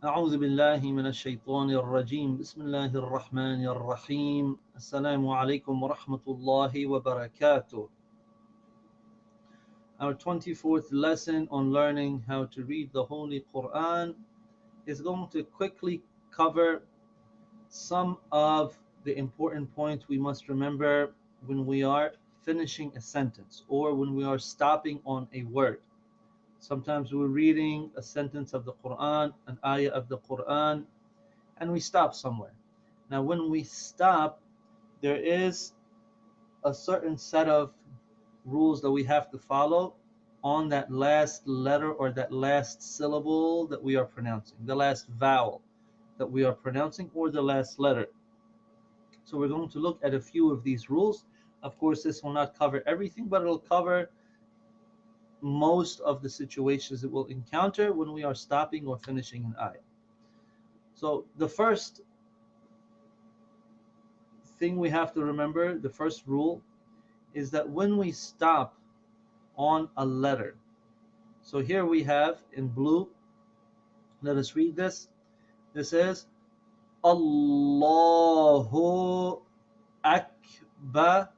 أعوذ بالله من الشيطان الرجيم بسم الله الرحمن الرحيم السلام عليكم ورحمة الله وبركاته. Our 24th lesson on learning how to read the Holy Quran is going to quickly cover some of the important points we must remember when we are finishing a sentence or when we are stopping on a word. Sometimes we're reading a sentence of the Quran, an ayah of the Quran, and we stop somewhere. Now, when we stop, there is a certain set of rules that we have to follow on that last letter or that last syllable that we are pronouncing, the last vowel that we are pronouncing, or the last letter. So we're going to look at a few of these rules. Of course, this will not cover everything, but it'll cover most of the situations that we'll encounter when we are stopping or finishing an ayah. So the first thing we have to remember, the first rule, is that when we stop on a letter, so here we have in blue, let us read this. This is Allahu Akbar.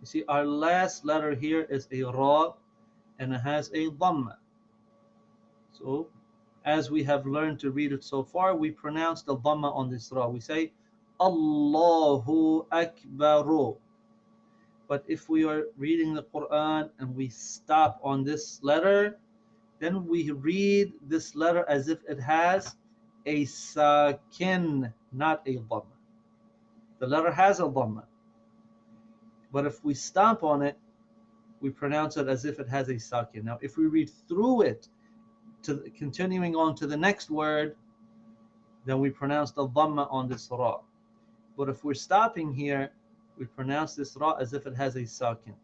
You see, our last letter here is a ra and it has a dhamma. So, as we have learned to read it so far, we pronounce the dhamma on this ra. We say Allahu Akbar. But if we are reading the Quran and we stop on this letter, then we read this letter as if it has a sakin, not a dhamma. The letter has a dhamma, but if we stop on it, we pronounce it as if it has a sakin. Now, if we read through it, continuing on to the next word, then we pronounce the dhamma on this ra. But if we're stopping here, we pronounce this ra as if it has a sakin.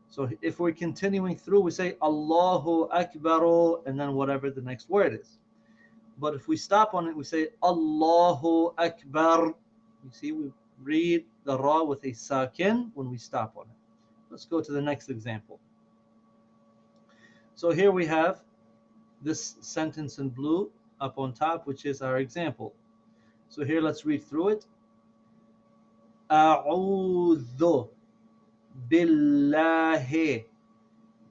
So if we're continuing through, we say Allahu Akbar and then whatever the next word is. But if we stop on it, we say Allahu Akbar. You see, we read the ra with a sakin when we stop on it. Let's go to the next example. So here we have this sentence in blue up on top, which is our example. So here let's read through it. أعوذ بالله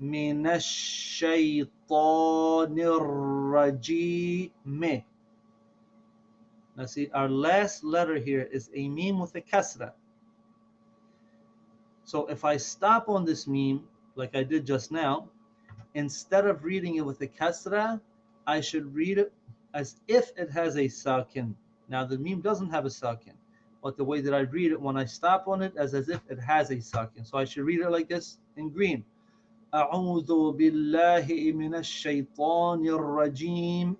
من الشيطان الرجيم. Now see, our last letter here is a meme with a kasra. So if I stop on this meme, like I did just now, instead of reading it with a kasra, I should read it as if it has a sakin. Now the meme doesn't have a sakin, but the way that I read it when I stop on it is as if it has a sakin. So I should read it like this in green. أعوذ بالله من الشيطان الرجيم.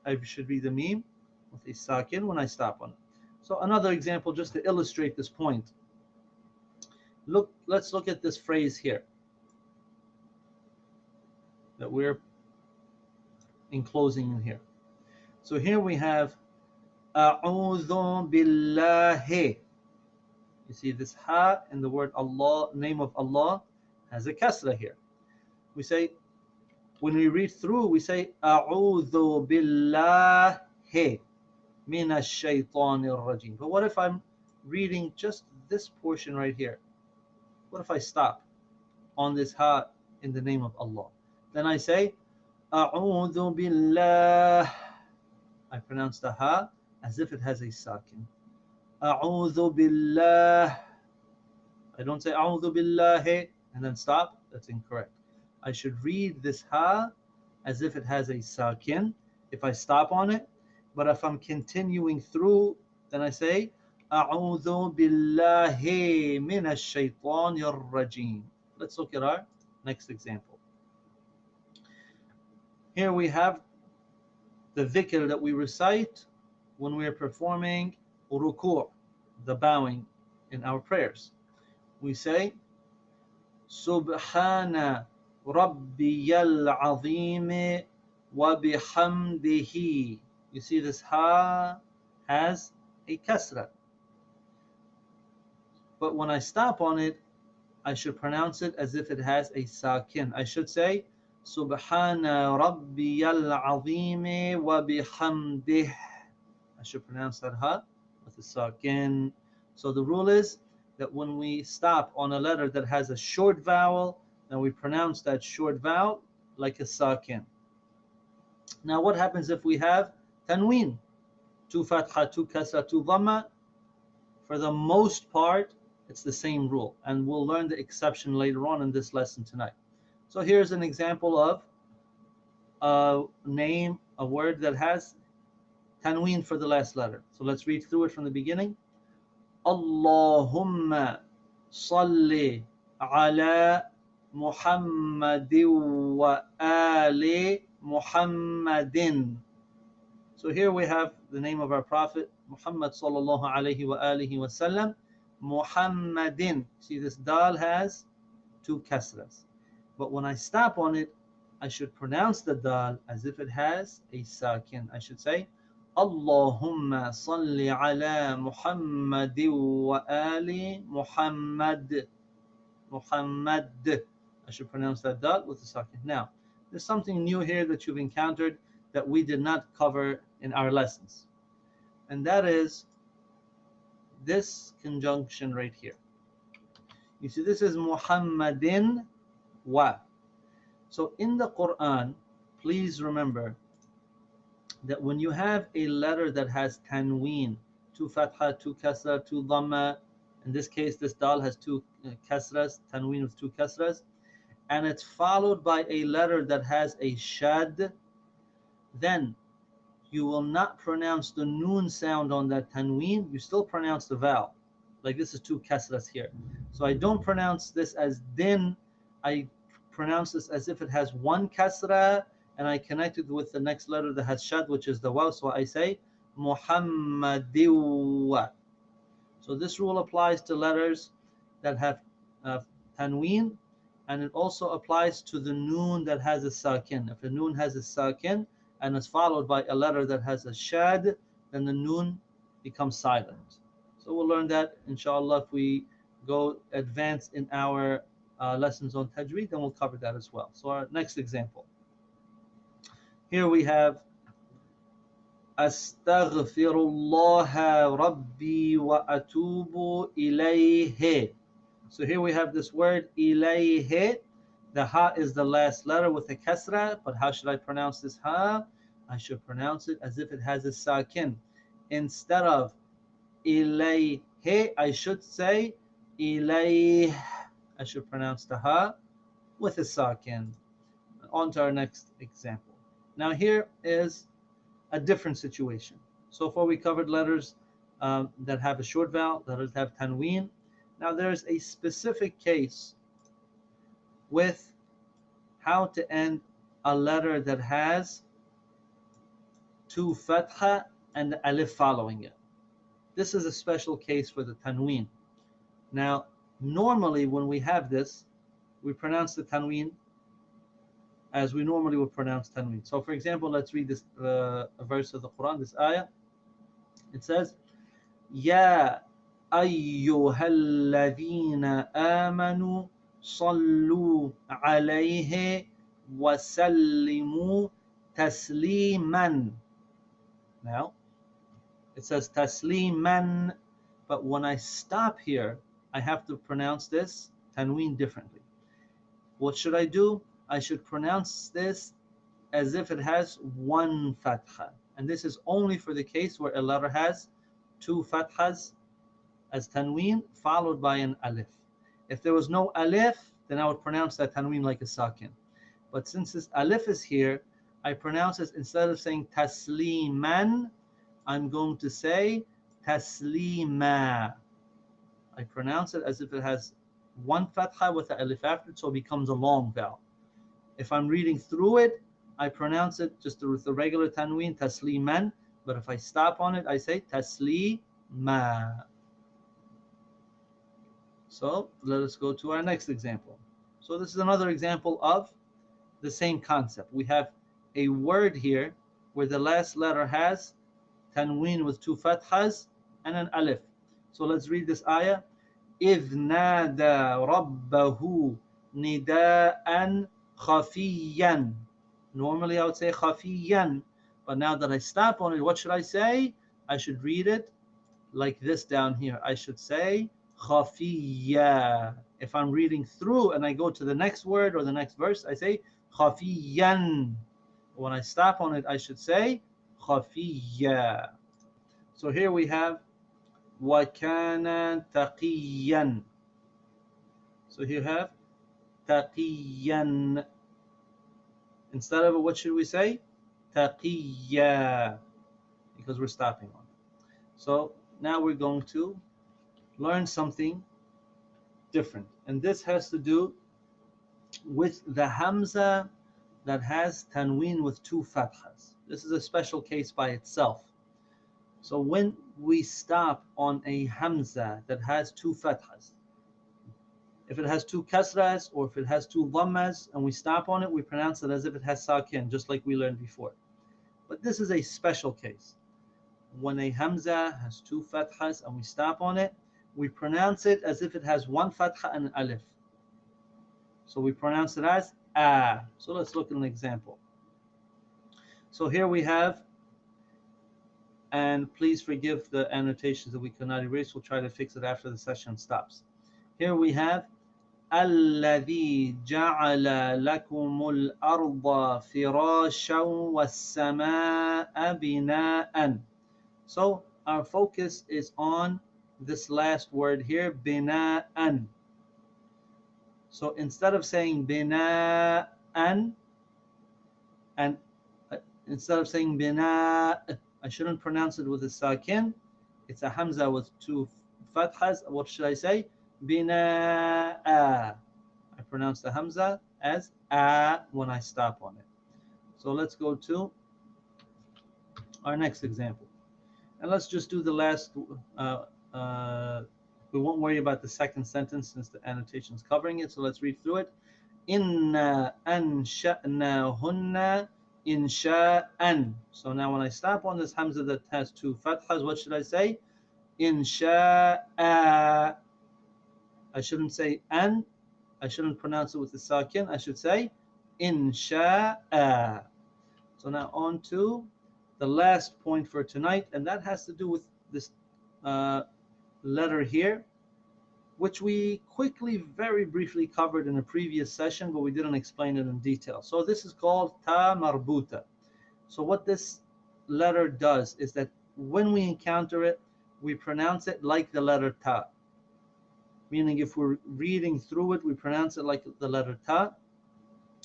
I should read the meme with a sakin when I stop on it. So another example just to illustrate this point. Let's look at this phrase here that we're enclosing in here. So here we have أعوذ بالله. You see this ha in the word Allah, name of Allah, has a kasra here. We say, when we read through, we say أعوذ بالله من الشيطان الرجيم. But what if I'm reading just this portion right here? What if I stop on this ha in the name of Allah? Then I say أعوذ بالله. I pronounce the ha as if it has a sakin. أعوذ بالله. I don't say أعوذ بالله and then stop. That's incorrect. I should read this ha as if it has a sakin if I stop on it. But if I'm continuing through, then I say أعوذ بالله من الشيطان الرجيم. Let's look at our next example. Here we have the dhikr that we recite when we are performing ruku', the bowing in our prayers. We say Subhana Rabbiyal Azim wa bihamdihi. You see this ha has a kasra. But when I stop on it, I should pronounce it as if it has a sakin. I should say سبحان ربي العظيم وبحمده. I should pronounce that ha with a sakin. So the rule is that when we stop on a letter that has a short vowel, then we pronounce that short vowel like a sakin. Now what happens if we have tanween? Two fatha, two kasra, two dhamma. For the most part, it's the same rule. And we'll learn the exception later on in this lesson tonight. So here's an example of a name, a word that has tanween for the last letter. So let's read through it from the beginning. Allahumma salli ala Muhammadin wa ali Muhammadin. So here we have the name of our Prophet Muhammad sallallahu alayhi wa alihi wa sallam. Muhammadin. See, this dal has two kasras. But when I stop on it, I should pronounce the dal as if it has a sakin. I should say, Allahumma salli ala Muhammadin wa ali Muhammad. Muhammad. I should pronounce that dal with a sakin. Now, there's something new here that you've encountered that we did not cover in our lessons. And that is this conjunction right here. You see, this is Muhammadin wa. So in the Quran, please remember that when you have a letter that has tanween, two fatha, two kasra, two dhamma, in this case this dal has two kasras, tanween with two kasras, and it's followed by a letter that has a shad, then you will not pronounce the noon sound on that tanween, you still pronounce the vowel. Like this is two kasras here. So I don't pronounce this as din, I pronounce this as if it has one kasra, and I connect it with the next letter that has shad, which is the waw. So I say Muhammadiwa. So this rule applies to letters that have tanween, and it also applies to the noon that has a sakin. If the noon has a sakin and is followed by a letter that has a shad, then the noon becomes silent. So we'll learn that inshallah if we go advanced in our lessons on tajweed, then we'll cover that as well. So our next example. Here we have Astaghfirullah Rabbi wa atubu ilayhi. So here we have this word ilayhi. The ha is the last letter with a kasra, but how should I pronounce this ha? I should pronounce it as if it has a sakin. Instead of ilayhi, I should say ilayh. I should pronounce the ha with a sakin. On to our next example. Now here is a different situation. So far we covered letters that have a short vowel, letters that have tanween. Now there's a specific case with how to end a letter that has two fatha and the alif following it. This is a special case for the tanween. Now normally when we have this, we pronounce the tanween as we normally would pronounce tanween. So for example, let's read this verse of the Quran, this ayah. It says, Ya ayyuhalladhina amanu sallu alayhi wa sallimu tasliman. Now, it says tasliman, but when I stop here, I have to pronounce this tanween differently. What should I do? I should pronounce this as if it has one fatha. And this is only for the case where a letter has two fathas as tanween followed by an alif. If there was no alif, then I would pronounce that tanween like a sakin. But since this alif is here, I pronounce it, instead of saying tasliman, I'm going to say taslima. I pronounce it as if it has one fatha with the alif after it, so it becomes a long vowel. If I'm reading through it, I pronounce it just with the regular tanween, tasliman. But if I stop on it, I say taslima. So let us go to our next example. So this is another example of the same concept. We have a word here where the last letter has tanween with two fathas and an alif. So let's read this ayah. إِذْ نَادَى رَبَّهُ نِدَاءً خفيا. Normally I would say خفيا, but now that I stop on it, what should I say? I should read it like this down here. I should say خفيا. If I'm reading through and I go to the next word or the next verse, I say خفيا. When I stop on it, I should say خفيا. So here we have وكان تقيا. So here you have تقيا. Instead of it, what should we say? تقيا, because we're stopping on it. So now we're going to learn something different, and this has to do with the hamza that has tanween with two fathas. This is a special case by itself. So when we stop on a hamza that has two fathas, if it has two kasras or if it has two dhammas and we stop on it, we pronounce it as if it has sakin, just like we learned before. But this is a special case. When a hamza has two fathas and we stop on it, we pronounce it as if it has one fatha and an alif. So we pronounce it as a. So let's look at an example. So here we have, and please forgive the annotations that we could not erase. We'll try to fix it after the session stops. Here we have الذي جعل لكم الأرض فراشا والسماء بناء. So our focus is on this last word here, بناء. So instead of saying بناء and instead of saying بناء, I shouldn't pronounce it with a sakin. It's a hamza with two fathas. What should I say? بناء. I pronounce the hamza as a when I stop on it. So let's go to our next example. And let's just do the last, we won't worry about the second sentence since the annotation is covering it. So let's read through it. إِنَّا أَنشَأْنَاهُنَّ إِنشَاءً. So now when I stop on this hamza that has two fathas, what should I say? إِنشَاءً. I shouldn't say an. I shouldn't pronounce it with the sakin. I should say insha'a. So now on to the last point for tonight, and that has to do with this letter here, which we quickly, very briefly covered in a previous session, but we didn't explain it in detail. So this is called ta marbuta. So what this letter does is that when we encounter it, we pronounce it like the letter ta. Meaning if we're reading through it, we pronounce it like the letter ta.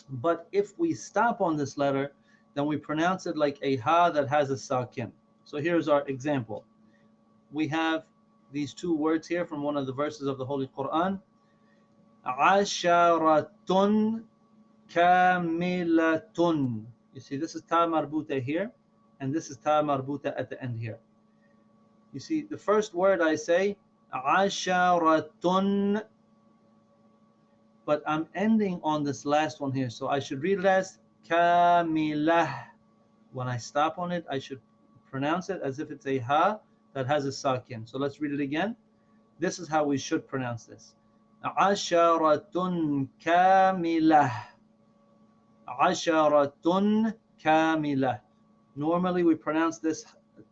But if we stop on this letter, then we pronounce it like a ha that has a sakin. So here's our example. We have these two words here from one of the verses of the Holy Quran. Asharatun kamilatun. You see, this is ta marbuta here, and this is ta marbuta at the end here. You see, the first word I say, asharatun, but I'm ending on this last one here, so I should read it as kamilah. When I stop on it, I should pronounce it as if it's a ha that has a sakin. So let's read it again. This is how we should pronounce this. Asharatun kamilah. Asharatun kamilah. Normally we pronounce this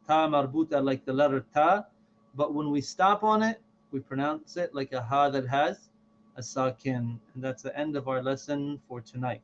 ta marbuta like the letter ta, but when we stop on it, we pronounce it like a ha that has a sakin. And that's the end of our lesson for tonight.